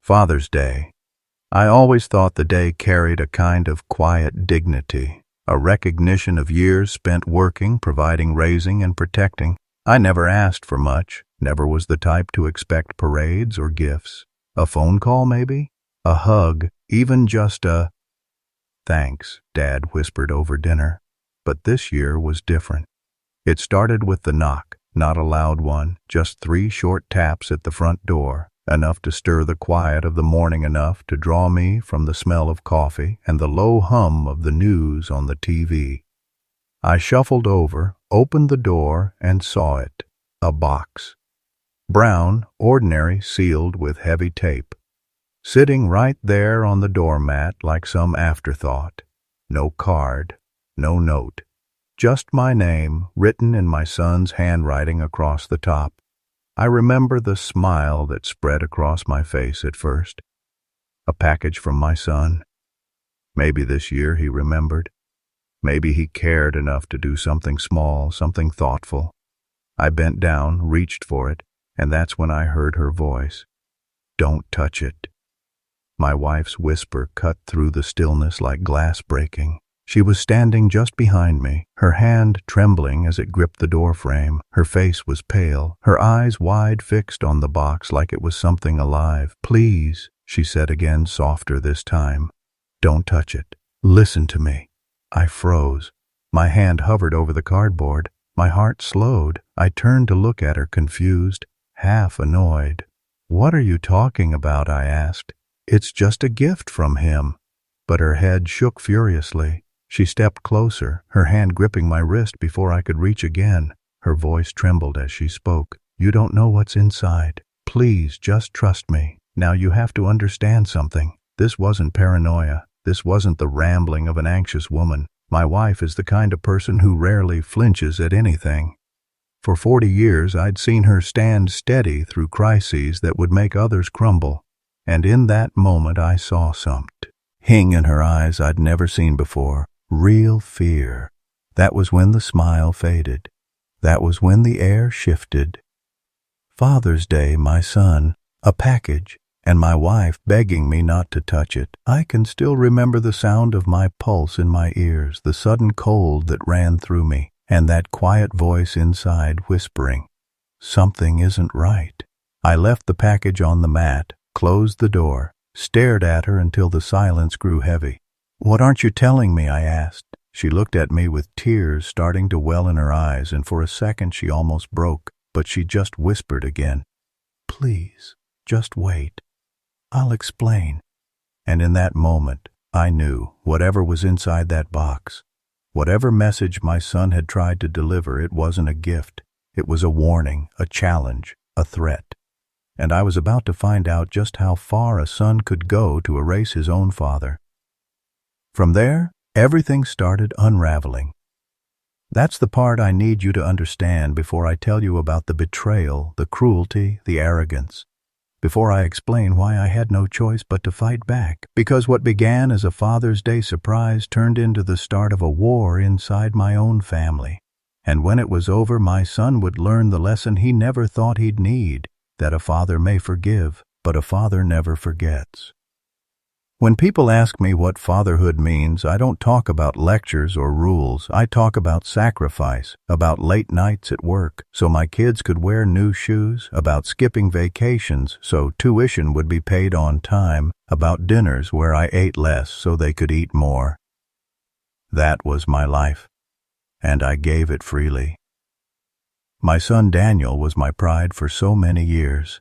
Father's Day. I always thought the day carried a kind of quiet dignity, a recognition of years spent working, providing, raising, and protecting. I never asked for much, never was the type to expect parades or gifts. A phone call, maybe? A hug, even just a "Thanks," Dad whispered over dinner. But this year was different. It started with the knock, not a loud one, just 3 short taps at the front door, enough to stir the quiet of the morning, enough to draw me from the smell of coffee and the low hum of the news on the TV. I shuffled over, opened the door, and saw it. A box. Brown, ordinary, sealed with heavy tape. Sitting right there on the doormat like some afterthought. No card, no note. Just my name, written in my son's handwriting across the top. I remember the smile that spread across my face at first. A package from my son. Maybe this year he remembered. Maybe he cared enough to do something small, something thoughtful. I bent down, reached for it, and that's when I heard her voice. "Don't touch it." My wife's whisper cut through the stillness like glass breaking. She was standing just behind me, her hand trembling as it gripped the doorframe. Her face was pale, her eyes wide fixed on the box like it was something alive. "Please," she said again, softer this time. "Don't touch it. Listen to me." I froze. My hand hovered over the cardboard. My heart slowed. I turned to look at her, confused, half annoyed. "What are you talking about?" I asked. "It's just a gift from him." But her head shook furiously. She stepped closer, her hand gripping my wrist before I could reach again. Her voice trembled as she spoke. "You don't know what's inside. Please, just trust me. Now you have to understand something. This wasn't paranoia. This wasn't the rambling of an anxious woman. My wife is the kind of person who rarely flinches at anything. For 40 years I'd seen her stand steady through crises that would make others crumble. And in that moment I saw something in her eyes I'd never seen before. Real fear. That was when the smile faded. That was when the air shifted. Father's Day, my son, a package, and my wife begging me not to touch it. I can still remember the sound of my pulse in my ears, the sudden cold that ran through me, and that quiet voice inside whispering, "Something isn't right." I left the package on the mat, closed the door, stared at her until the silence grew heavy. "What aren't you telling me?" I asked. She looked at me with tears starting to well in her eyes, and for a second she almost broke, but she just whispered again, "Please, just wait. I'll explain." And in that moment, I knew whatever was inside that box, whatever message my son had tried to deliver, it wasn't a gift. It was a warning, a challenge, a threat. And I was about to find out just how far a son could go to erase his own father. From there, everything started unraveling. That's the part I need you to understand before I tell you about the betrayal, the cruelty, the arrogance. Before I explain why I had no choice but to fight back. Because what began as a Father's Day surprise turned into the start of a war inside my own family. And when it was over, my son would learn the lesson he never thought he'd need, that a father may forgive, but a father never forgets. When people ask me what fatherhood means, I don't talk about lectures or rules. I talk about sacrifice, about late nights at work so my kids could wear new shoes, about skipping vacations so tuition would be paid on time, about dinners where I ate less so they could eat more. That was my life, and I gave it freely. My son Daniel was my pride for so many years.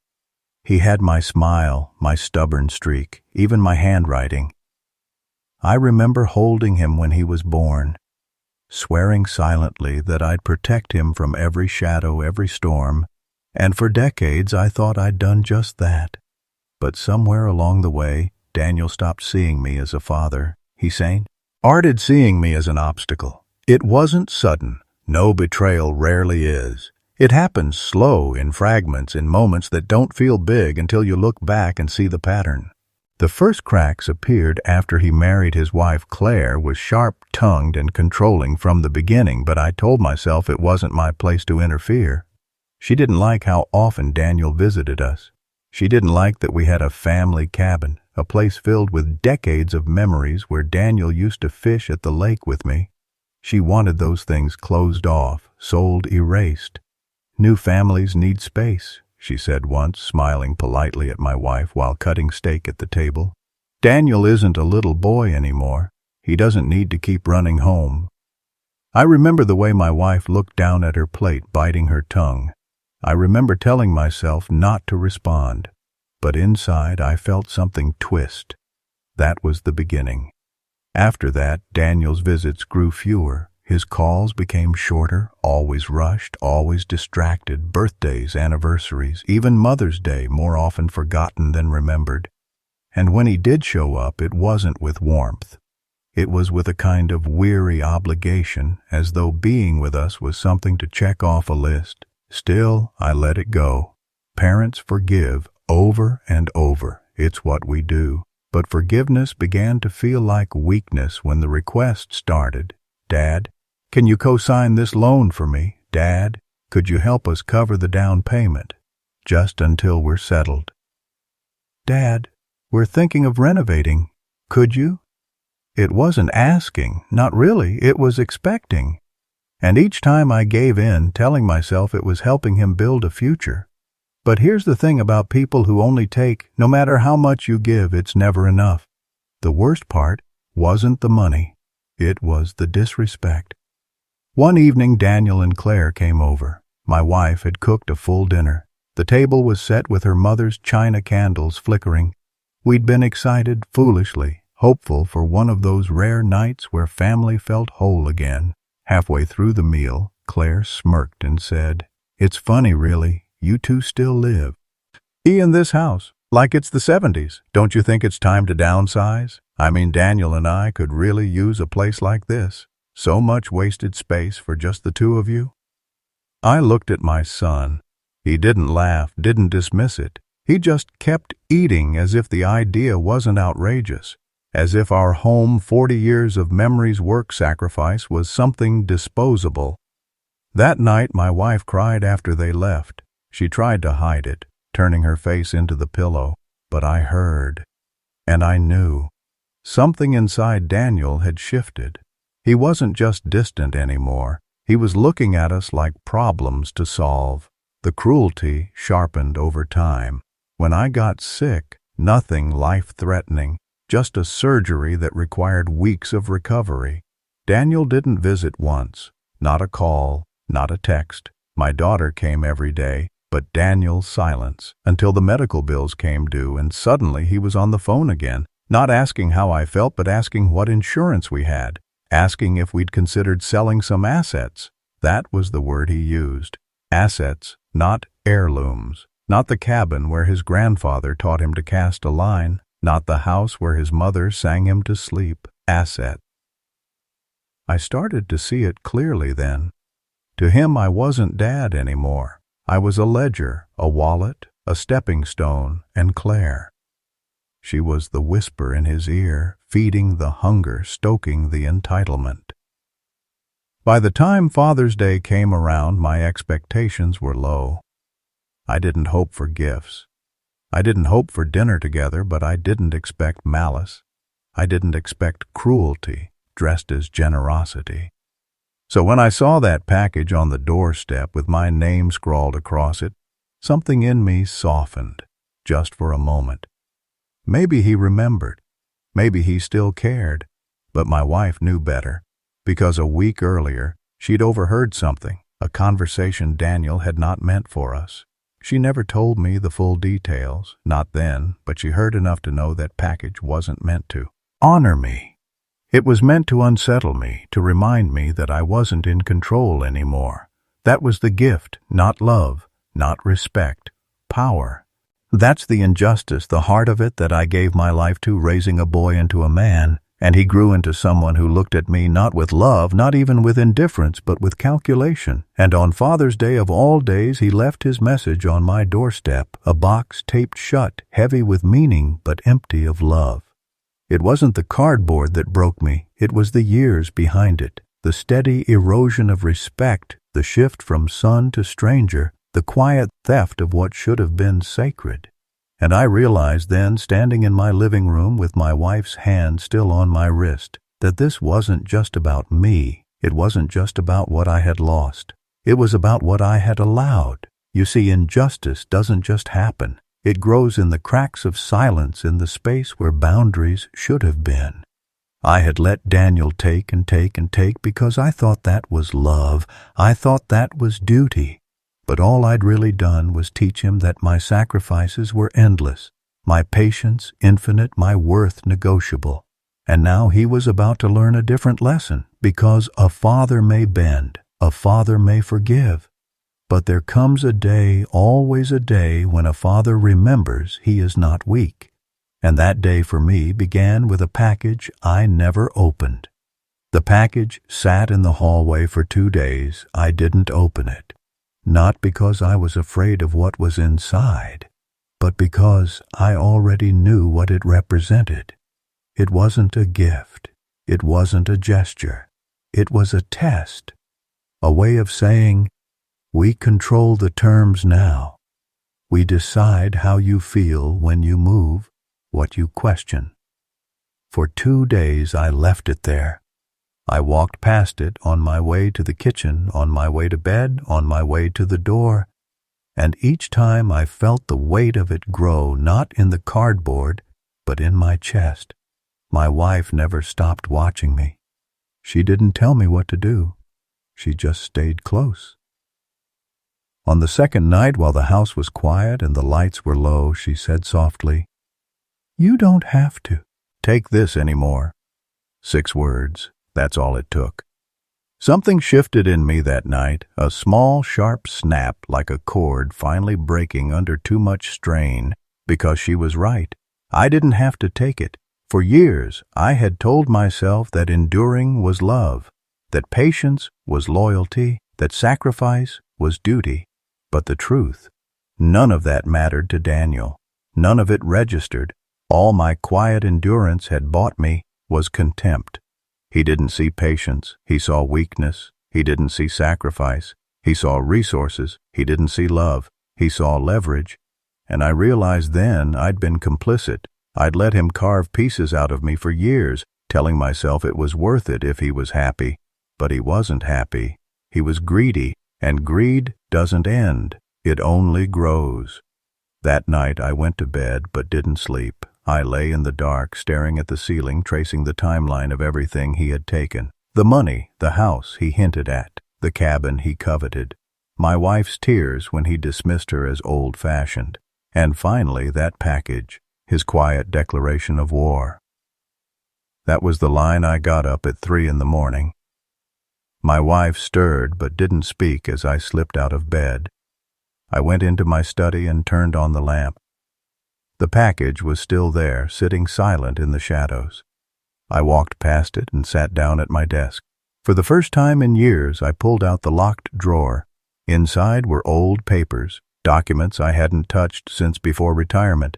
He had my smile, my stubborn streak, even my handwriting. I remember holding him when he was born, swearing silently that I'd protect him from every shadow, every storm, and for decades I thought I'd done just that. But somewhere along the way, Daniel stopped seeing me as a father. He started seeing me as an obstacle. It wasn't sudden. No, betrayal rarely is. It happens slow, in fragments, in moments that don't feel big until you look back and see the pattern. The first cracks appeared after he married his wife Claire, was sharp-tongued and controlling from the beginning, but I told myself it wasn't my place to interfere. She didn't like how often Daniel visited us. She didn't like that we had a family cabin, a place filled with decades of memories where Daniel used to fish at the lake with me. She wanted those things closed off, sold erased. New families need space, she said once, smiling politely at my wife while cutting steak at the table. Daniel isn't a little boy anymore. He doesn't need to keep running home. I remember the way my wife looked down at her plate, biting her tongue. I remember telling myself not to respond, but inside I felt something twist. That was the beginning. After that, Daniel's visits grew fewer. His calls became shorter, always rushed, always distracted. Birthdays, anniversaries, even Mother's Day, more often forgotten than remembered. And when he did show up, it wasn't with warmth. It was with a kind of weary obligation, as though being with us was something to check off a list. Still, I let it go. Parents forgive over and over. It's what we do. But forgiveness began to feel like weakness when the request started. Dad, can you co-sign this loan for me? Dad, could you help us cover the down payment? Just until we're settled. Dad, we're thinking of renovating. Could you? It wasn't asking, not really, it was expecting. And each time I gave in, telling myself it was helping him build a future. But here's the thing about people who only take, no matter how much you give, it's never enough. The worst part wasn't the money. It was the disrespect. One evening, Daniel and Claire came over. My wife had cooked a full dinner. The table was set with her mother's china candles flickering. We'd been excited, foolishly, hopeful for one of those rare nights where family felt whole again. Halfway through the meal, Claire smirked and said, "It's funny, really. You two still live. He in this house, like it's the 70s. Don't you think it's time to downsize? I mean, Daniel and I could really use a place like this. So much wasted space for just the two of you." I looked at my son. He didn't laugh, didn't dismiss it. He just kept eating as if the idea wasn't outrageous, as if our home, 40 years of memories, work, sacrifice was something disposable. That night my wife cried after they left. She tried to hide it, turning her face into the pillow, but I heard, and I knew. Something inside Daniel had shifted. He wasn't just distant anymore. He was looking at us like problems to solve. The cruelty sharpened over time. When I got sick, nothing life-threatening, just a surgery that required weeks of recovery. Daniel didn't visit once, not a call, not a text. My daughter came every day, but Daniel's silence, until the medical bills came due, and suddenly he was on the phone again, not asking how I felt, but asking what insurance we had, asking if we'd considered selling some assets. That was the word he used. Assets, not heirlooms. Not the cabin where his grandfather taught him to cast a line, not the house where his mother sang him to sleep. Asset. I started to see it clearly then. To him I wasn't Dad anymore. I was a ledger, a wallet, a stepping stone, and Claire. She was the whisper in his ear, feeding the hunger, stoking the entitlement. By the time Father's Day came around, my expectations were low. I didn't hope for gifts. I didn't hope for dinner together, but I didn't expect malice. I didn't expect cruelty dressed as generosity. So when I saw that package on the doorstep with my name scrawled across it, something in me softened, just for a moment. Maybe he remembered. Maybe he still cared. But my wife knew better, because a week earlier she'd overheard something, a conversation Daniel had not meant for us. She never told me the full details, not then, but she heard enough to know that package wasn't meant to honor me. It was meant to unsettle me, to remind me that I wasn't in control anymore. That was the gift, not love, not respect, power. That's the injustice, the heart of it that I gave my life to, raising a boy into a man, and he grew into someone who looked at me not with love, not even with indifference, but with calculation. And on Father's Day of all days, he left his message on my doorstep, a box taped shut, heavy with meaning, but empty of love. It wasn't the cardboard that broke me, it was the years behind it, the steady erosion of respect, the shift from son to stranger, the quiet theft of what should have been sacred. And I realized then, standing in my living room with my wife's hand still on my wrist, that this wasn't just about me. It wasn't just about what I had lost. It was about what I had allowed. You see, injustice doesn't just happen. It grows in the cracks of silence in the space where boundaries should have been. I had let Daniel take and take and take because I thought that was love. I thought that was duty. But all I'd really done was teach him that my sacrifices were endless, my patience infinite, my worth negotiable. And now he was about to learn a different lesson, because a father may bend, a father may forgive. But there comes a day, always a day, when a father remembers he is not weak. And that day for me began with a package I never opened. The package sat in the hallway for 2 days. I didn't open it. Not because I was afraid of what was inside, but because I already knew what it represented. It wasn't a gift. It wasn't a gesture. It was a test, a way of saying, we control the terms now. We decide how you feel when you move, what you question. For 2 days I left it there. I walked past it on my way to the kitchen, on my way to bed, on my way to the door, and each time I felt the weight of it grow, not in the cardboard, but in my chest. My wife never stopped watching me. She didn't tell me what to do. She just stayed close. On the second night, while the house was quiet and the lights were low, she said softly, "You don't have to take this anymore." 6 words. That's all it took. Something shifted in me that night, a small, sharp snap like a cord finally breaking under too much strain, because she was right. I didn't have to take it. For years, I had told myself that enduring was love, that patience was loyalty, that sacrifice was duty. But the truth, none of that mattered to Daniel. None of it registered. All my quiet endurance had bought me was contempt. He didn't see patience. He saw weakness. He didn't see sacrifice. He saw resources. He didn't see love. He saw leverage. And I realized then I'd been complicit. I'd let him carve pieces out of me for years, telling myself it was worth it if he was happy. But he wasn't happy. He was greedy, and greed doesn't end. It only grows. That night I went to bed but didn't sleep. I lay in the dark, staring at the ceiling, tracing the timeline of everything he had taken. The money, the house he hinted at, the cabin he coveted, my wife's tears when he dismissed her as old-fashioned, and finally that package, his quiet declaration of war. That was the line I got up at 3 in the morning. My wife stirred but didn't speak as I slipped out of bed. I went into my study and turned on the lamp. The package was still there, sitting silent in the shadows. I walked past it and sat down at my desk. For the first time in years, I pulled out the locked drawer. Inside were old papers, documents I hadn't touched since before retirement.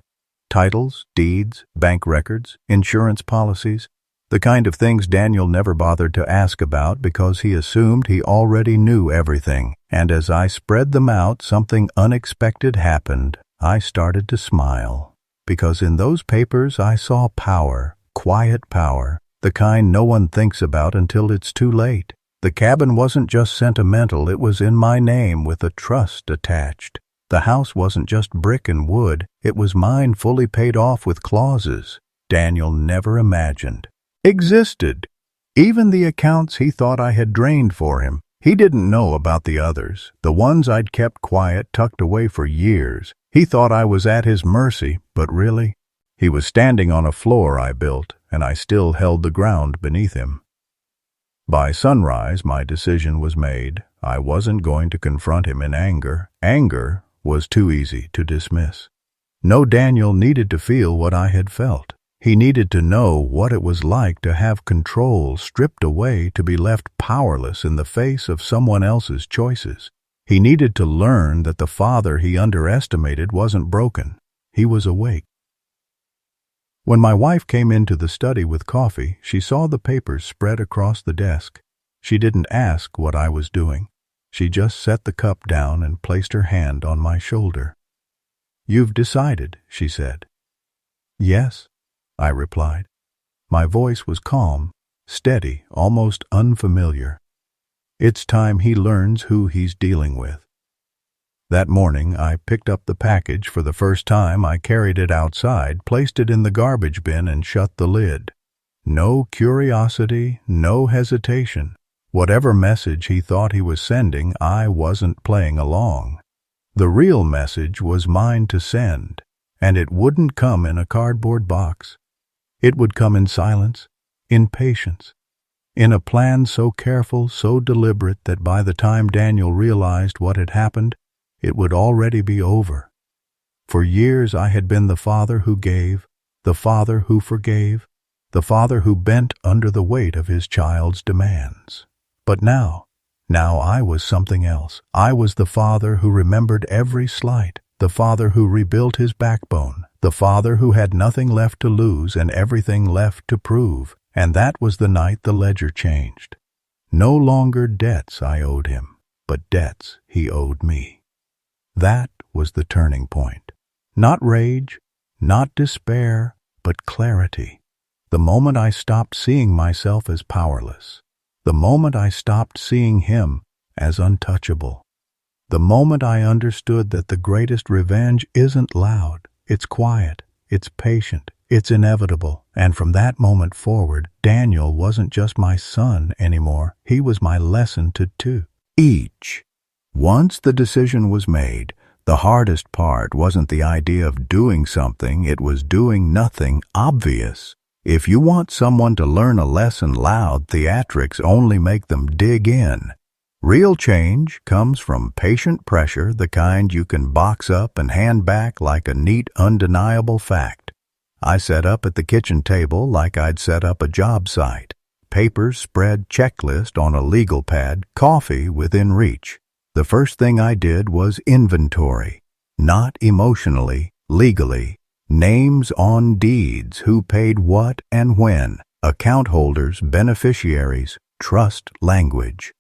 Titles, deeds, bank records, insurance policies, the kind of things Daniel never bothered to ask about because he assumed he already knew everything. And as I spread them out, something unexpected happened. I started to smile, because in those papers I saw power, quiet power, the kind no one thinks about until it's too late. The cabin wasn't just sentimental, it was in my name with a trust attached. The house wasn't just brick and wood, it was mine, fully paid off with clauses Daniel never imagined existed. Even the accounts he thought I had drained for him. He didn't know about the others, the ones I'd kept quiet, tucked away for years. He thought I was at his mercy, but really, he was standing on a floor I built, and I still held the ground beneath him. By sunrise, my decision was made. I wasn't going to confront him in anger. Anger was too easy to dismiss. No, Daniel needed to feel what I had felt. He needed to know what it was like to have control stripped away, to be left powerless in the face of someone else's choices. He needed to learn that the father he underestimated wasn't broken. He was awake. When my wife came into the study with coffee, she saw the papers spread across the desk. She didn't ask what I was doing. She just set the cup down and placed her hand on my shoulder. "You've decided," she said. "Yes," I replied. My voice was calm, steady, almost unfamiliar. "It's time he learns who he's dealing with." That morning, I picked up the package for the first time. I carried it outside, placed it in the garbage bin, and shut the lid. No curiosity, no hesitation. Whatever message he thought he was sending, I wasn't playing along. The real message was mine to send, and it wouldn't come in a cardboard box. It would come in silence, in patience, in a plan so careful, so deliberate that by the time Daniel realized what had happened, it would already be over. For years I had been the father who gave, the father who forgave, the father who bent under the weight of his child's demands. But now I was something else. I was the father who remembered every slight, the father who rebuilt his backbone, the father who had nothing left to lose and everything left to prove. And that was the night the ledger changed. No longer debts I owed him, but debts he owed me. That was the turning point. Not rage, not despair, but clarity. The moment I stopped seeing myself as powerless. The moment I stopped seeing him as untouchable. The moment I understood that the greatest revenge isn't loud, it's quiet, it's patient, it's inevitable. And from that moment forward, Daniel wasn't just my son anymore. He was my lesson to two. Each. Once the decision was made, the hardest part wasn't the idea of doing something, it was doing nothing obvious. If you want someone to learn a lesson loud, theatrics only make them dig in. Real change comes from patient pressure, the kind you can box up and hand back like a neat, undeniable fact. I set up at the kitchen table like I'd set up a job site. Papers spread, checklist on a legal pad, coffee within reach. The first thing I did was inventory. Not emotionally, legally. Names on deeds, who paid what and when. Account holders, beneficiaries, trust language.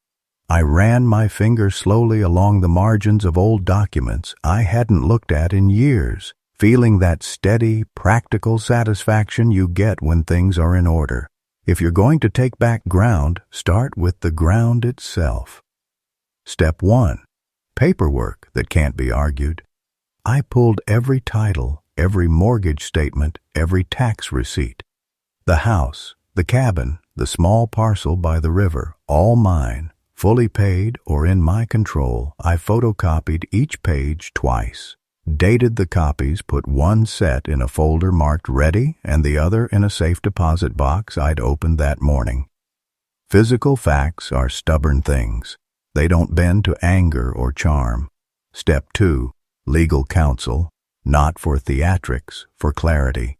I ran my finger slowly along the margins of old documents I hadn't looked at in years, feeling that steady, practical satisfaction you get when things are in order. If you're going to take back ground, start with the ground itself. Step 1. Paperwork that can't be argued. I pulled every title, every mortgage statement, every tax receipt. The house, the cabin, the small parcel by the river, all mine, fully paid or in my control. I photocopied each page twice. Dated the copies, put one set in a folder marked ready and the other in a safe deposit box I'd opened that morning. Physical facts are stubborn things. They don't bend to anger or charm. Step 2. Legal counsel, not for theatrics, for clarity.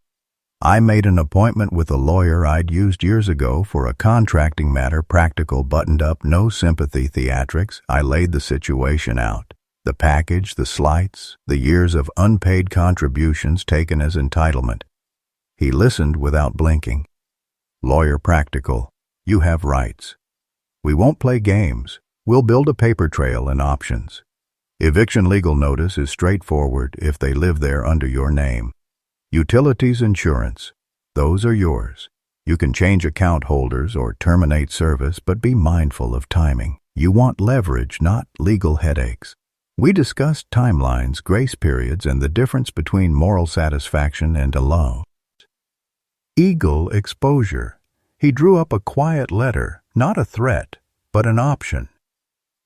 I made an appointment with a lawyer I'd used years ago for a contracting matter, practical, buttoned up, no sympathy theatrics. I laid the situation out. The package, the slights, the years of unpaid contributions taken as entitlement. He listened without blinking. Lawyer practical, you have rights. We won't play games. We'll build a paper trail and options. Eviction legal notice is straightforward if they live there under your name. Utilities insurance, those are yours. You can change account holders or terminate service, but be mindful of timing. You want leverage, not legal headaches. We discussed timelines, grace periods, and the difference between moral satisfaction and a loan. Eagle exposure. He drew up a quiet letter, not a threat, but an option.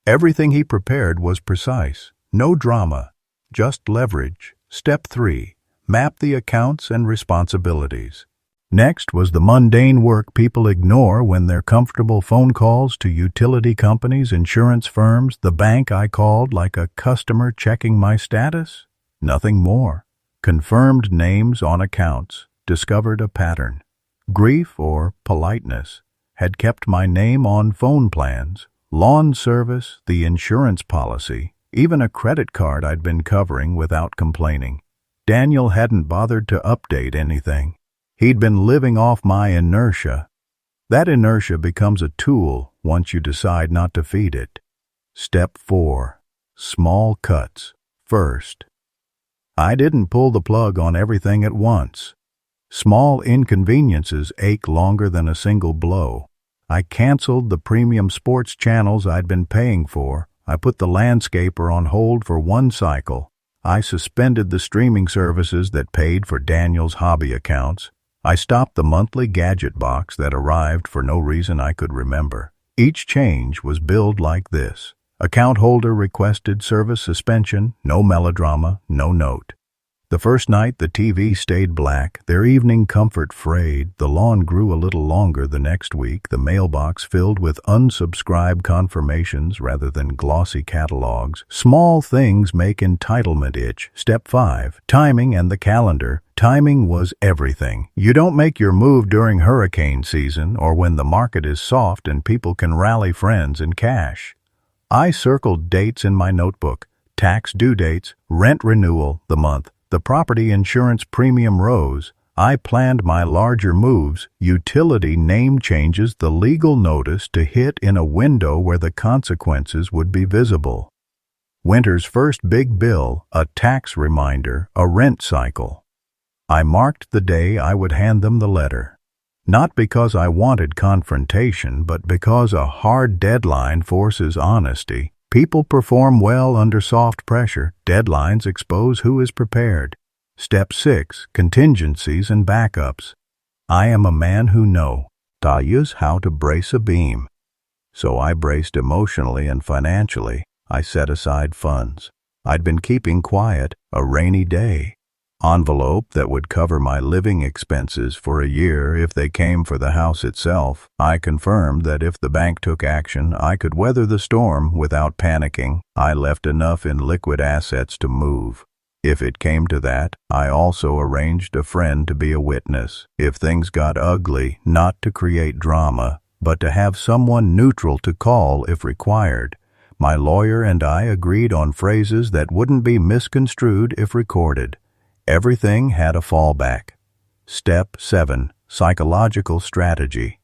Everything he prepared was precise. No drama, just leverage. Step 3. Map the accounts and responsibilities. Next was the mundane work people ignore when they're comfortable: phone calls to utility companies, insurance firms, the bank I called like a customer checking my status. Nothing more. Confirmed names on accounts. Discovered a pattern. Grief or politeness had kept my name on phone plans, lawn service, the insurance policy, even a credit card I'd been covering without complaining. Daniel hadn't bothered to update anything. He'd been living off my inertia. That inertia becomes a tool once you decide not to feed it. Step 4. Small cuts. First. I didn't pull the plug on everything at once. Small inconveniences ache longer than a single blow. I canceled the premium sports channels I'd been paying for. I put the landscaper on hold for one cycle. I suspended the streaming services that paid for Daniel's hobby accounts. I stopped the monthly gadget box that arrived for no reason I could remember. Each change was billed like this. Account holder requested service suspension, no melodrama, no note. The first night the TV stayed black, their evening comfort frayed, the lawn grew a little longer the next week, the mailbox filled with unsubscribed confirmations rather than glossy catalogs. Small things make entitlement itch. Step 5. Timing and the calendar. Timing was everything. You don't make your move during hurricane season or when the market is soft and people can rally friends and cash. I circled dates in my notebook. Tax due dates, rent renewal, the month. The property insurance premium rose. I planned my larger moves, utility name changes, the legal notice to hit in a window where the consequences would be visible. Winter's first big bill, a tax reminder, a rent cycle. I marked the day I would hand them the letter. Not because I wanted confrontation, but because a hard deadline forces honesty. People perform well under soft pressure. Deadlines expose who is prepared. Step 6. Contingencies and backups. I am a man who knows how to brace a beam. So I braced emotionally and financially. I set aside funds. I'd been keeping quiet, a rainy day. Envelope that would cover my living expenses for a year if they came for the house itself. I confirmed that if the bank took action, I could weather the storm without panicking. I left enough in liquid assets to move. If it came to that, I also arranged a friend to be a witness. If things got ugly, not to create drama, but to have someone neutral to call if required. My lawyer and I agreed on phrases that wouldn't be misconstrued if recorded. Everything had a fallback. Step 7. Psychological strategy.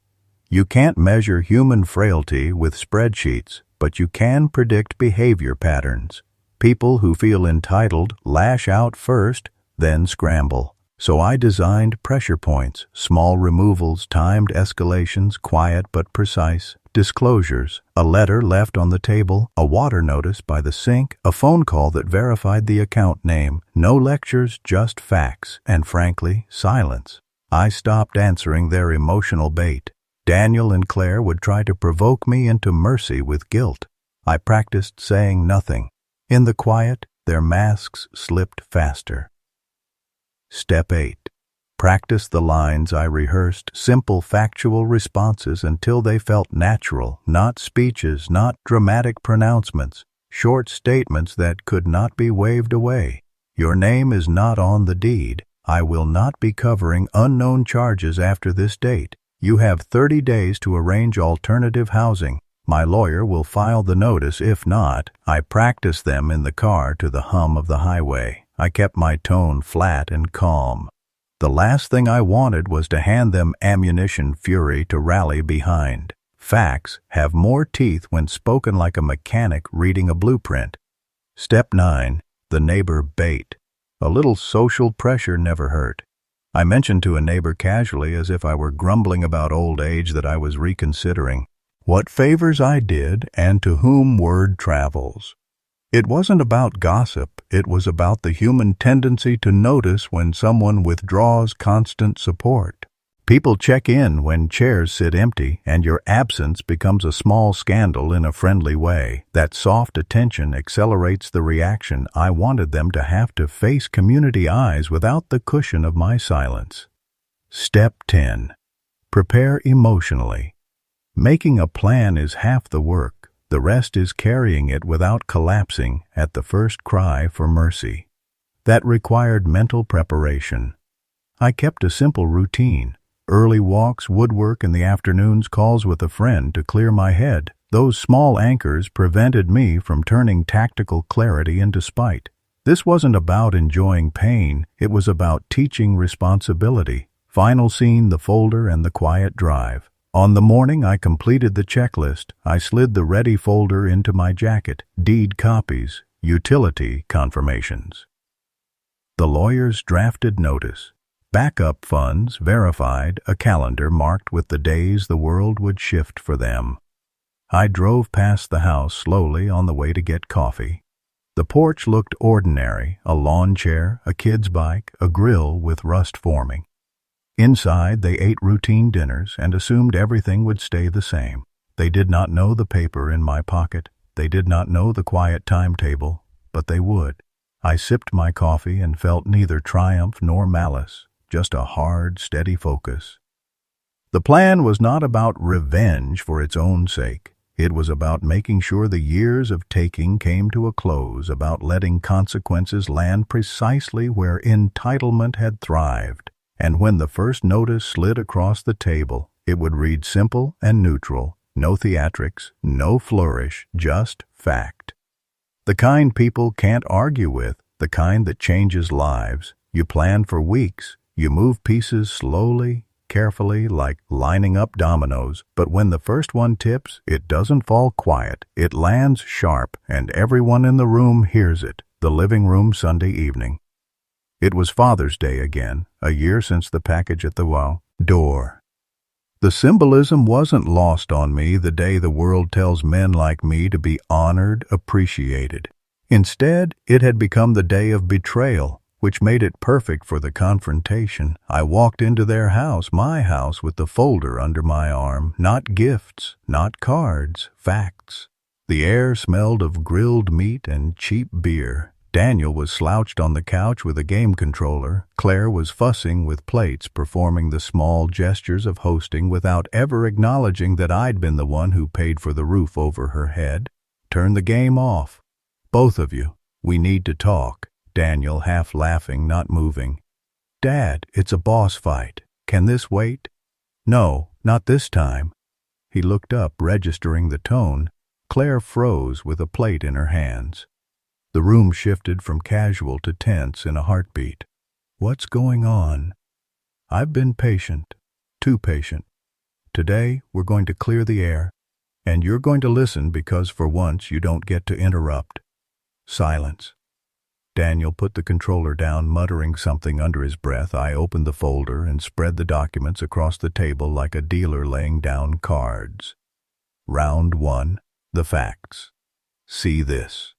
You can't measure human frailty with spreadsheets, but you can predict behavior patterns. People who feel entitled lash out first, then scramble. So I designed pressure points, small removals, timed escalations, quiet but precise. Disclosures, a letter left on the table, a water notice by the sink, a phone call that verified the account name. No lectures, just facts, and frankly, silence. I stopped answering their emotional bait. Daniel and Claire would try to provoke me into mercy with guilt. I practiced saying nothing. In the quiet, their masks slipped faster. Step 8. Practice the lines I rehearsed, simple factual responses until they felt natural, not speeches, not dramatic pronouncements, short statements that could not be waved away. Your name is not on the deed. I will not be covering unknown charges after this date. You have 30 days to arrange alternative housing. My lawyer will file the notice. If not, I practice them in the car to the hum of the highway. I kept my tone flat and calm. The last thing I wanted was to hand them ammunition fury to rally behind. Facts have more teeth when spoken like a mechanic reading a blueprint. Step 9. The neighbor bait. A little social pressure never hurt. I mentioned to a neighbor casually, as if I were grumbling about old age, that I was reconsidering what favors I did and to whom word travels. It wasn't about gossip, it was about the human tendency to notice when someone withdraws constant support. People check in when chairs sit empty, and your absence becomes a small scandal in a friendly way. That soft attention accelerates the reaction. I wanted them to have to face community eyes without the cushion of my silence. Step 10. Prepare emotionally. Making a plan is half the work. The rest is carrying it without collapsing at the first cry for mercy. That required mental preparation. I kept a simple routine. Early walks, woodwork, in the afternoons, calls with a friend to clear my head. Those small anchors prevented me from turning tactical clarity into spite. This wasn't about enjoying pain, it was about teaching responsibility. Final scene, the folder and the quiet drive. On the morning I completed the checklist, I slid the ready folder into my jacket. Deed copies, utility confirmations. The lawyer's drafted notice. Backup funds verified, a calendar marked with the days the world would shift for them. I drove past the house slowly on the way to get coffee. The porch looked ordinary, a lawn chair, a kid's bike, a grill with rust forming. Inside, they ate routine dinners and assumed everything would stay the same. They did not know the paper in my pocket. They did not know the quiet timetable, but they would. I sipped my coffee and felt neither triumph nor malice, just a hard, steady focus. The plan was not about revenge for its own sake. It was about making sure the years of taking came to a close, about letting consequences land precisely where entitlement had thrived. And when the first notice slid across the table, it would read simple and neutral, no theatrics, no flourish, just fact. The kind people can't argue with, the kind that changes lives. You plan for weeks, you move pieces slowly, carefully, like lining up dominoes, but when the first one tips, it doesn't fall quiet. It lands sharp, and everyone in the room hears it. The living room Sunday evening. It was Father's Day again, a year since the package at the door. The symbolism wasn't lost on me the day the world tells men like me to be honored, appreciated. Instead, it had become the day of betrayal, which made it perfect for the confrontation. I walked into their house, my house, with the folder under my arm. Not gifts, not cards, facts. The air smelled of grilled meat and cheap beer. Daniel was slouched on the couch with a game controller. Claire was fussing with plates, performing the small gestures of hosting without ever acknowledging that I'd been the one who paid for the roof over her head. Turn the game off. Both of you. We need to talk. Daniel, half laughing, not moving. Dad, it's a boss fight. Can this wait? No, not this time. He looked up, registering the tone. Claire froze with a plate in her hands. The room shifted from casual to tense in a heartbeat. What's going on? I've been patient, too patient. Today, we're going to clear the air, and you're going to listen because for once you don't get to interrupt. Silence. Daniel put the controller down, muttering something under his breath. I opened the folder and spread the documents across the table like a dealer laying down cards. Round 1. The facts. See this.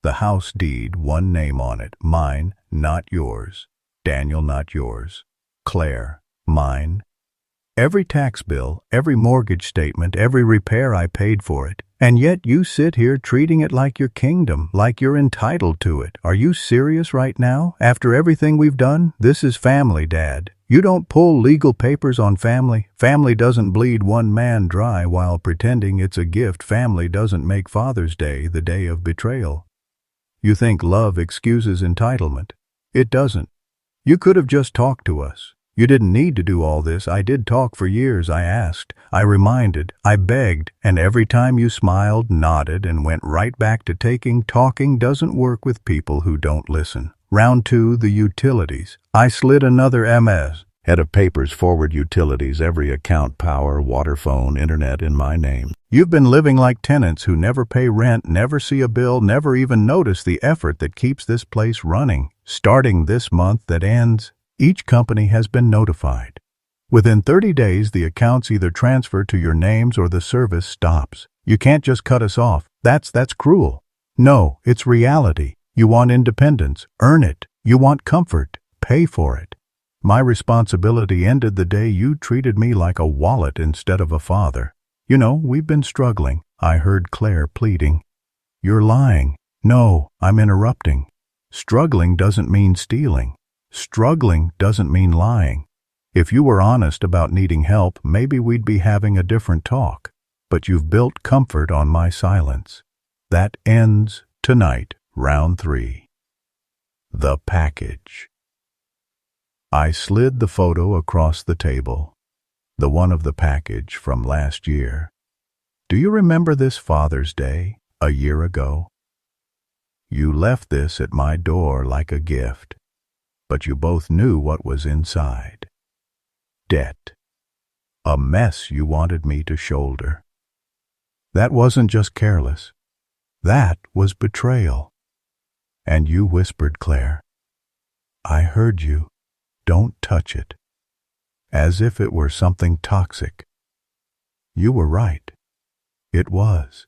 The house deed, one name on it. Mine, not yours. Daniel, not yours. Claire, mine. Every tax bill, every mortgage statement, every repair, I paid for it. And yet you sit here treating it like your kingdom, like you're entitled to it. Are you serious right now? After everything we've done? This is family, Dad. You don't pull legal papers on family. Family doesn't bleed one man dry while pretending it's a gift. Family doesn't make Father's Day the day of betrayal. You think love excuses entitlement. It doesn't. You could have just talked to us. You didn't need to do all this. I did talk for years. I asked, I reminded, I begged, and every time you smiled, nodded, and went right back to taking. Talking doesn't work with people who don't listen. Round 2, the utilities. I slid another MS. Head of papers, forward utilities, every account, power, water, phone, internet in my name. You've been living like tenants who never pay rent, never see a bill, never even notice the effort that keeps this place running. Starting this month that ends, each company has been notified. Within 30 days, the accounts either transfer to your names or the service stops. You can't just cut us off. That's cruel. No, it's reality. You want independence. Earn it. You want comfort. Pay for it. My responsibility ended the day you treated me like a wallet instead of a father. You know, we've been struggling. I heard Claire pleading. You're lying. No, I'm interrupting. Struggling doesn't mean stealing. Struggling doesn't mean lying. If you were honest about needing help, maybe we'd be having a different talk. But you've built comfort on my silence. That ends tonight, round 3. The package. I slid the photo across the table, the one of the package from last year. Do you remember this Father's Day, a year ago? You left this at my door like a gift, but you both knew what was inside. Debt. A mess you wanted me to shoulder. That wasn't just careless. That was betrayal. And you whispered, Claire, I heard you. Don't touch it. As if it were something toxic. You were right. It was.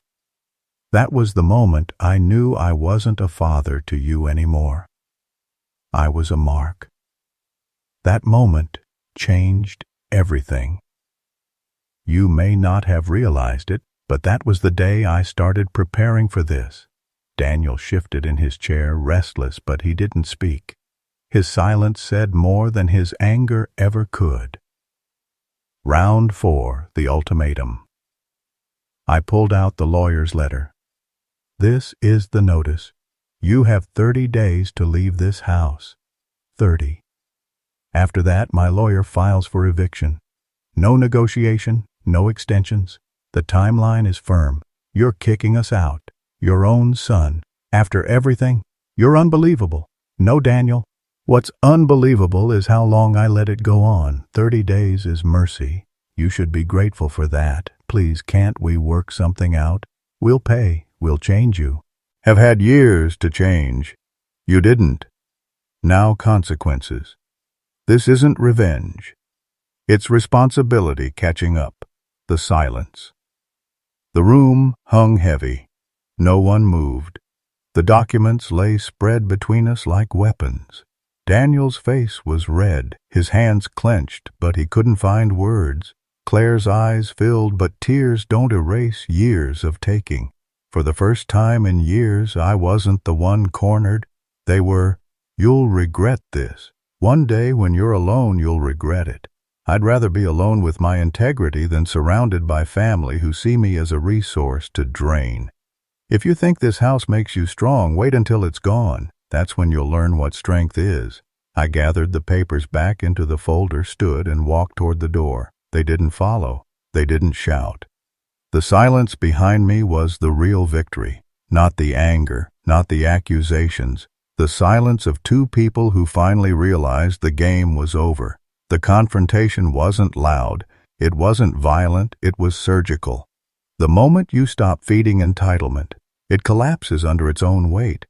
That was the moment I knew I wasn't a father to you anymore. I was a mark. That moment changed everything. You may not have realized it, but that was the day I started preparing for this. Daniel shifted in his chair, restless, but he didn't speak. His silence said more than his anger ever could. Round 4, the ultimatum. I pulled out the lawyer's letter. This is the notice. You have 30 days to leave this house. 30. After that, my lawyer files for eviction. No negotiation, no extensions. The timeline is firm. You're kicking us out. Your own son. After everything, you're unbelievable. No, Daniel. What's unbelievable is how long I let it go on. 30 days is mercy. You should be grateful for that. Please, can't we work something out? We'll pay. We'll change you. Have had years to change. You didn't. Now consequences. This isn't revenge. It's responsibility catching up. The silence. The room hung heavy. No one moved. The documents lay spread between us like weapons. Daniel's face was red, his hands clenched, but he couldn't find words. Claire's eyes filled, but tears don't erase years of taking. For the first time in years, I wasn't the one cornered. They were, "You'll regret this. One day when you're alone, you'll regret it." I'd rather be alone with my integrity than surrounded by family who see me as a resource to drain. If you think this house makes you strong, wait until it's gone. That's when you'll learn what strength is. I gathered the papers back into the folder, stood, and walked toward the door. They didn't follow. They didn't shout. The silence behind me was the real victory. Not the anger, not the accusations. The silence of two people who finally realized the game was over. The confrontation wasn't loud. It wasn't violent. It was surgical. The moment you stop feeding entitlement, it collapses under its own weight.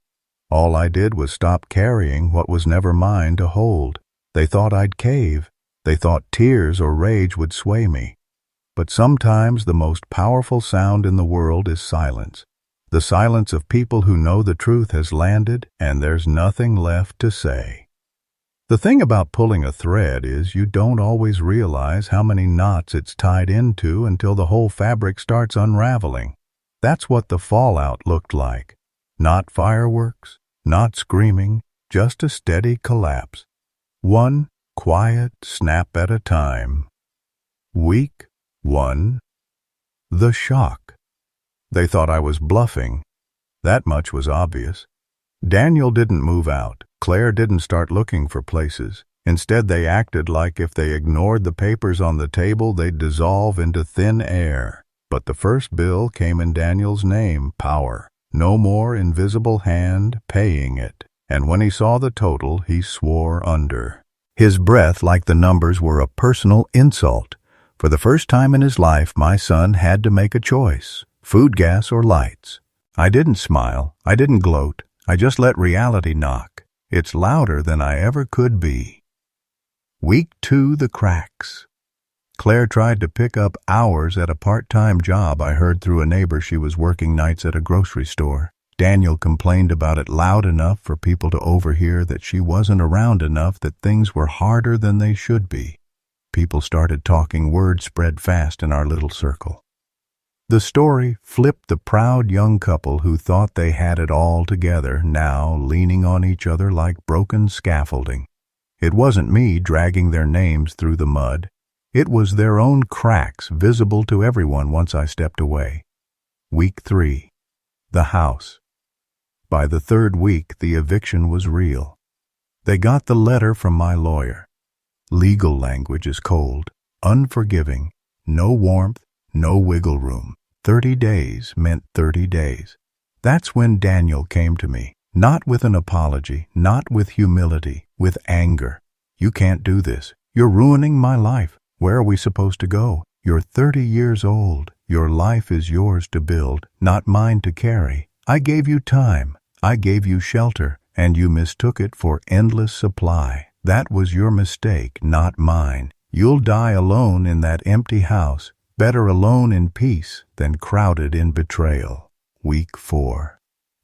All I did was stop carrying what was never mine to hold. They thought I'd cave. They thought tears or rage would sway me. But sometimes the most powerful sound in the world is silence. The silence of people who know the truth has landed and there's nothing left to say. The thing about pulling a thread is you don't always realize how many knots it's tied into until the whole fabric starts unraveling. That's what the fallout looked like. Not fireworks, not screaming, just a steady collapse. One quiet snap at a time. Week 1. The shock. They thought I was bluffing. That much was obvious. Daniel didn't move out. Claire didn't start looking for places. Instead, they acted like if they ignored the papers on the table, they'd dissolve into thin air. But the first bill came in Daniel's name, power. No more invisible hand paying it. And when he saw the total, he swore under. His breath, like the numbers, were a personal insult. For the first time in his life, my son had to make a choice. Food, gas, or lights. I didn't smile. I didn't gloat. I just let reality knock. It's louder than I ever could be. Week 2, the cracks. Claire tried to pick up hours at a part-time job I heard through a neighbor she was working nights at a grocery store. Daniel complained about it loud enough for people to overhear that she wasn't around enough, that things were harder than they should be. People started talking, word spread fast in our little circle. The story flipped the proud young couple who thought they had it all together, now leaning on each other like broken scaffolding. It wasn't me dragging their names through the mud. It was their own cracks, visible to everyone once I stepped away. Week 3. The house. By the 3rd week, the eviction was real. They got the letter from my lawyer. Legal language is cold, unforgiving, no warmth, no wiggle room. 30 days meant 30 days. That's when Daniel came to me, not with an apology, not with humility, with anger. You can't do this. You're ruining my life. Where are we supposed to go? You're 30 years old. Your life is yours to build, not mine to carry. I gave you time. I gave you shelter, and you mistook it for endless supply. That was your mistake, not mine. You'll die alone in that empty house, better alone in peace than crowded in betrayal. Week 4.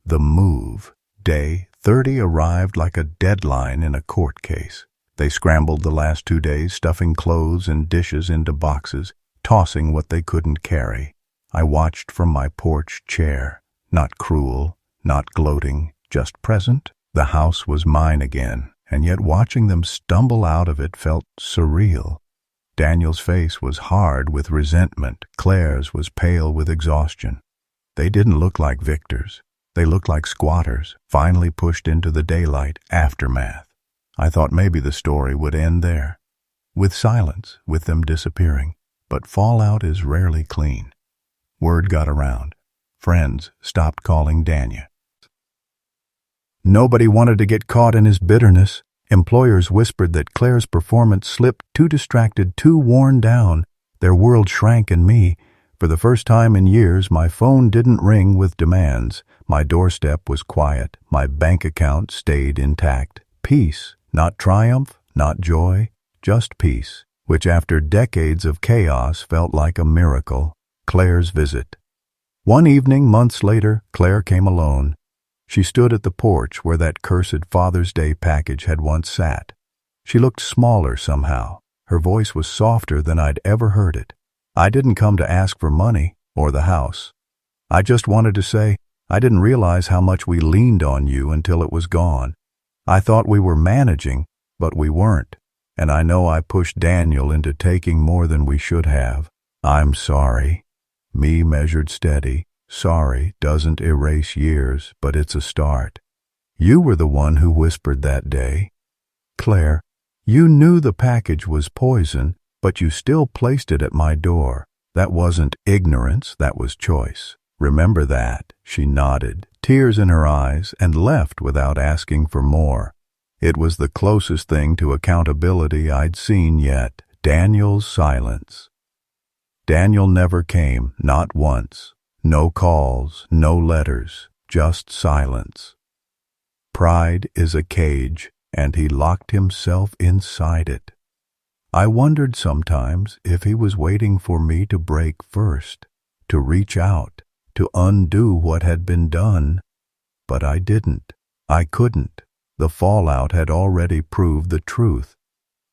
The move. Day 30 arrived like a deadline in a court case. They scrambled the last 2 days, stuffing clothes and dishes into boxes, tossing what they couldn't carry. I watched from my porch chair, not cruel, not gloating, just present. The house was mine again, and yet watching them stumble out of it felt surreal. Daniel's face was hard with resentment. Claire's was pale with exhaustion. They didn't look like victors. They looked like squatters, finally pushed into the daylight. Aftermath. I thought maybe the story would end there, with silence, with them disappearing. But fallout is rarely clean. Word got around. Friends stopped calling Dania. Nobody wanted to get caught in his bitterness. Employers whispered that Claire's performance slipped, too distracted, too worn down. Their world shrank in me. For the first time in years, my phone didn't ring with demands. My doorstep was quiet. My bank account stayed intact. Peace, not triumph, not joy, just peace, which after decades of chaos felt like a miracle. Claire's visit. One evening, months later, Claire came alone. She stood at the porch where that cursed Father's Day package had once sat. She looked smaller somehow. Her voice was softer than I'd ever heard it. I didn't come to ask for money or the house. I just wanted to say, I didn't realize how much we leaned on you until it was gone. I thought we were managing, but we weren't. And I know I pushed Daniel into taking more than we should have. I'm sorry. Me measured steady. Sorry doesn't erase years, but it's a start. You were the one who whispered that day. Claire, you knew the package was poison, but you still placed it at my door. That wasn't ignorance, that was choice. Remember that. She nodded, tears in her eyes, and left without asking for more. It was the closest thing to accountability I'd seen yet. Daniel's silence. Daniel never came, not once. No calls, no letters, just silence. Pride is a cage, and he locked himself inside it. I wondered sometimes if he was waiting for me to break first, to reach out, to undo what had been done. But I didn't. I couldn't. The fallout had already proved the truth.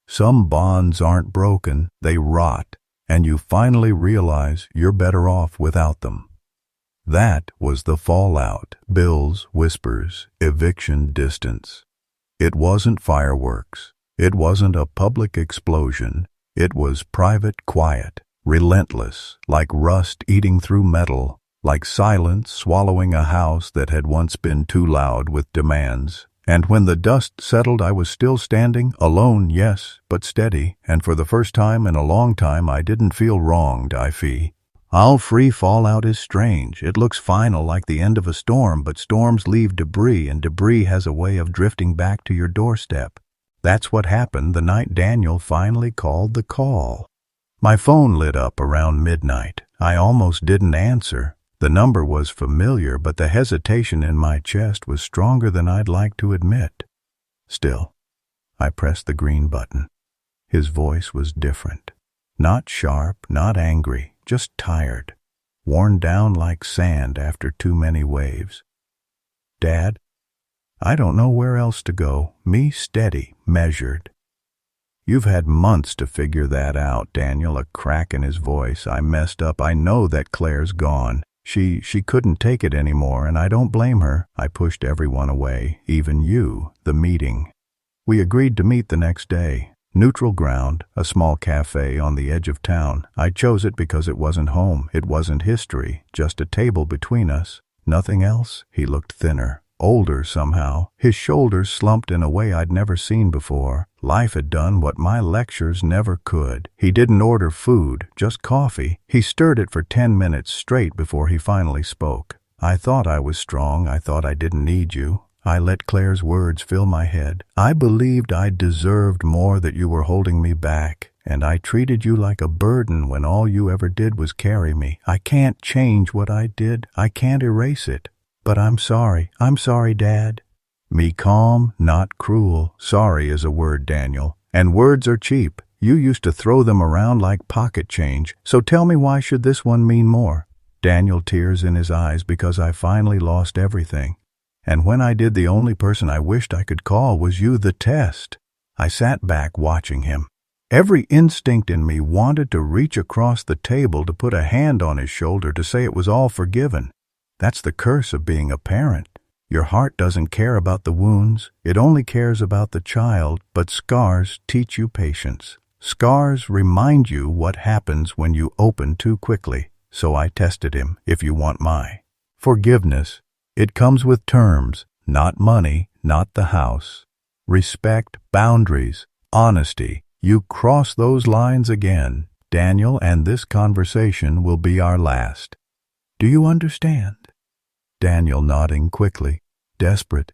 Some bonds aren't broken, they rot, and you finally realize you're better off without them. That was the fallout. Bills, whispers, eviction distance. It wasn't fireworks. It wasn't a public explosion. It was private quiet, relentless, like rust eating through metal, like silence swallowing a house that had once been too loud with demands. And when the dust settled, I was still standing, alone, yes, but steady, and for the first time in a long time I didn't feel wronged, All free fallout is strange. It looks final like the end of a storm, but storms leave debris, and debris has a way of drifting back to your doorstep. That's what happened the night Daniel finally called the call. My phone lit up around midnight. I almost didn't answer. The number was familiar, but the hesitation in my chest was stronger than I'd like to admit. Still, I pressed the green button. His voice was different. Not sharp, not angry. Just tired, worn down like sand after too many waves. Dad, I don't know where else to go. Me steady, measured. You've had months to figure that out, Daniel, a crack in his voice. I messed up. I know that Claire's gone. She couldn't take it anymore, and I don't blame her. I pushed everyone away, even you, the meeting. We agreed to meet the next day. Neutral ground, a small cafe on the edge of town. I chose it because it wasn't home, it wasn't history, just a table between us. Nothing else. He looked thinner, older somehow. His shoulders slumped in a way I'd never seen before. Life had done what my lectures never could. He didn't order food, just coffee. He stirred it for 10 minutes straight before he finally spoke. I thought I was strong. I thought I didn't need you. I let Claire's words fill my head. I believed I deserved more, that you were holding me back, and I treated you like a burden when all you ever did was carry me. I can't change what I did. I can't erase it. But I'm sorry. I'm sorry, Dad. Me calm, not cruel. Sorry is a word, Daniel. And words are cheap. You used to throw them around like pocket change. So tell me, why should this one mean more? Daniel, tears in his eyes, because I finally lost everything. And when I did, the only person I wished I could call was you, the test. I sat back watching him. Every instinct in me wanted to reach across the table, to put a hand on his shoulder, to say it was all forgiven. That's the curse of being a parent. Your heart doesn't care about the wounds. It only cares about the child. But scars teach you patience. Scars remind you what happens when you open too quickly. So I tested him. If you want my forgiveness, it comes with terms, not money, not the house. Respect, boundaries, honesty. You cross those lines again, Daniel, and this conversation will be our last. Do you understand? Daniel nodding quickly, desperate.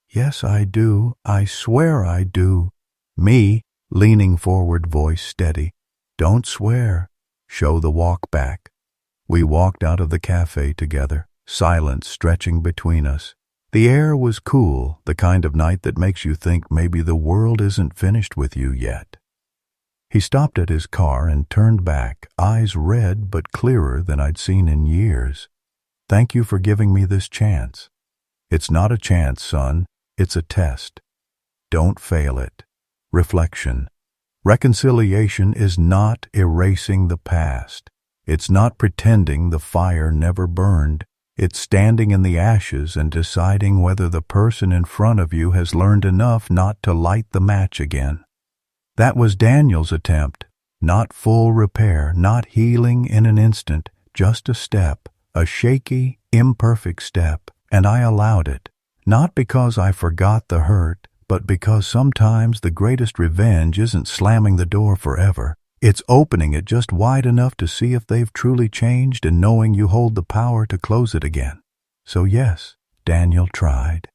Yes, I do. I swear I do. Me, leaning forward, voice steady. Don't swear. Show the walk back. We walked out of the cafe together, silence stretching between us. The air was cool, the kind of night that makes you think maybe the world isn't finished with you yet. He stopped at his car and turned back, eyes red but clearer than I'd seen in years. Thank you for giving me this chance. It's not a chance, son. It's a test. Don't fail it. Reflection. Reconciliation is not erasing the past. It's not pretending the fire never burned. It's standing in the ashes and deciding whether the person in front of you has learned enough not to light the match again. That was Daniel's attempt. Not full repair, not healing in an instant, just a step. A shaky, imperfect step, and I allowed it. Not because I forgot the hurt, but because sometimes the greatest revenge isn't slamming the door forever. It's opening it just wide enough to see if they've truly changed, and knowing you hold the power to close it again. So yes, Daniel tried.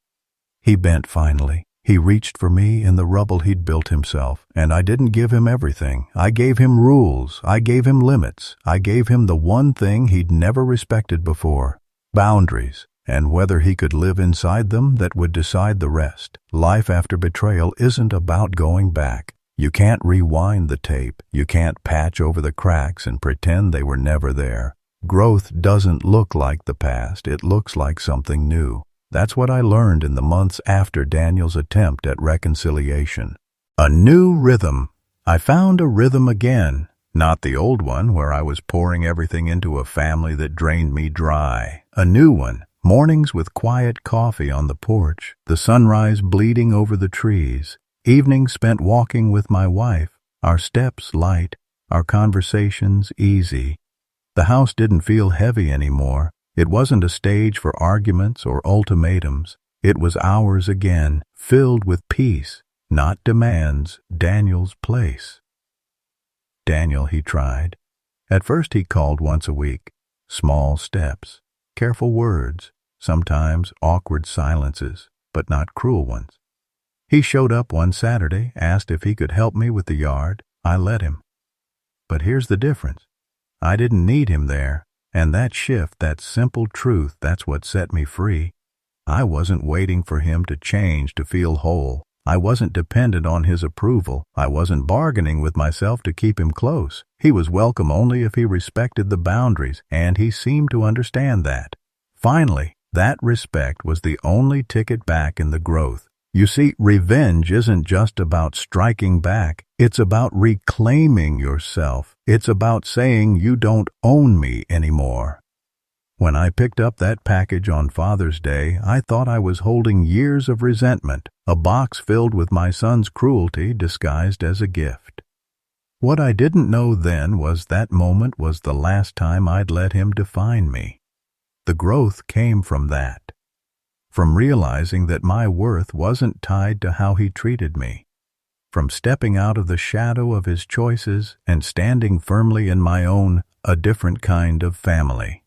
He bent finally. He reached for me in the rubble he'd built himself, and I didn't give him everything. I gave him rules. I gave him limits. I gave him the one thing he'd never respected before, boundaries, and whether he could live inside them, that would decide the rest. Life after betrayal isn't about going back. You can't rewind the tape. You can't patch over the cracks and pretend they were never there. Growth doesn't look like the past. It looks like something new. That's what I learned in the months after Daniel's attempt at reconciliation. A new rhythm. I found a rhythm again, not the old one where I was pouring everything into a family that drained me dry. A new one, mornings with quiet coffee on the porch, the sunrise bleeding over the trees, evenings spent walking with my wife, our steps light, our conversations easy. The house didn't feel heavy anymore. It wasn't a stage for arguments or ultimatums. It was ours again, filled with peace, not demands, Daniel's place. Daniel, he tried. At first he called once a week. Small steps, careful words, sometimes awkward silences, but not cruel ones. He showed up one Saturday, asked if he could help me with the yard. I let him. But here's the difference. I didn't need him there. And that shift, that simple truth, that's what set me free. I wasn't waiting for him to change to feel whole. I wasn't dependent on his approval. I wasn't bargaining with myself to keep him close. He was welcome only if he respected the boundaries, and he seemed to understand that. Finally, that respect was the only ticket back in the growth. You see, revenge isn't just about striking back. It's about reclaiming yourself. It's about saying you don't own me anymore. When I picked up that package on Father's Day, I thought I was holding years of resentment, a box filled with my son's cruelty disguised as a gift. What I didn't know then was that moment was the last time I'd let him define me. The growth came from that. From realizing that my worth wasn't tied to how he treated me, from stepping out of the shadow of his choices and standing firmly in my own, a different kind of family.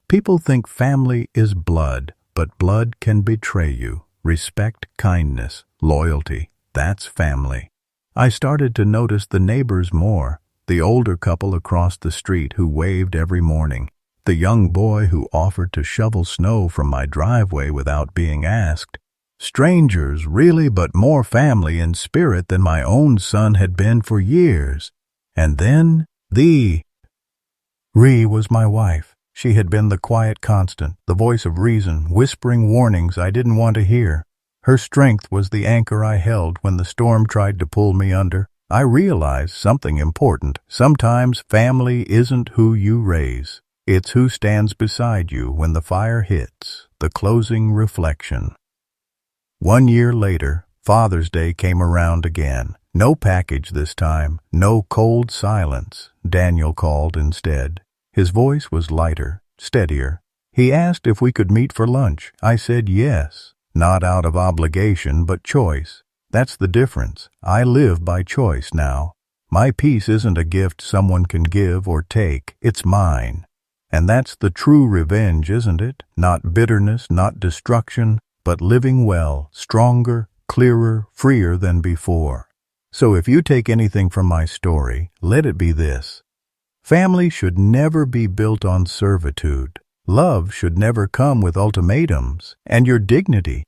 People think family is blood, but blood can betray you. Respect, kindness, loyalty, that's family. I started to notice the neighbors more, the older couple across the street who waved every morning, the young boy who offered to shovel snow from my driveway without being asked. Strangers, really, but more family in spirit than my own son had been for years. And then, Ree was my wife. She had been the quiet constant, the voice of reason, whispering warnings I didn't want to hear. Her strength was the anchor I held when the storm tried to pull me under. I realized something important. Sometimes family isn't who you raise. It's who stands beside you when the fire hits. The closing reflection. 1 year later, Father's Day came around again. No package this time, no cold silence. Daniel called instead. His voice was lighter, steadier. He asked if we could meet for lunch. I said yes, not out of obligation, but choice. That's the difference. I live by choice now. My peace isn't a gift someone can give or take. It's mine. And that's the true revenge, isn't it? Not bitterness, not destruction, but living well, stronger, clearer, freer than before. So if you take anything from my story, let it be this. Family should never be built on servitude. Love should never come with ultimatums. And your dignity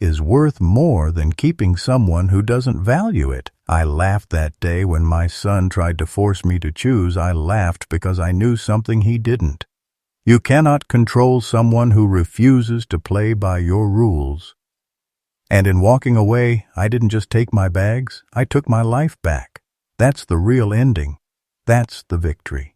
is worth more than keeping someone who doesn't value it. I laughed that day when my son tried to force me to choose. I laughed because I knew something he didn't. You cannot control someone who refuses to play by your rules. And in walking away, I didn't just take my bags, I took my life back. That's the real ending. That's the victory.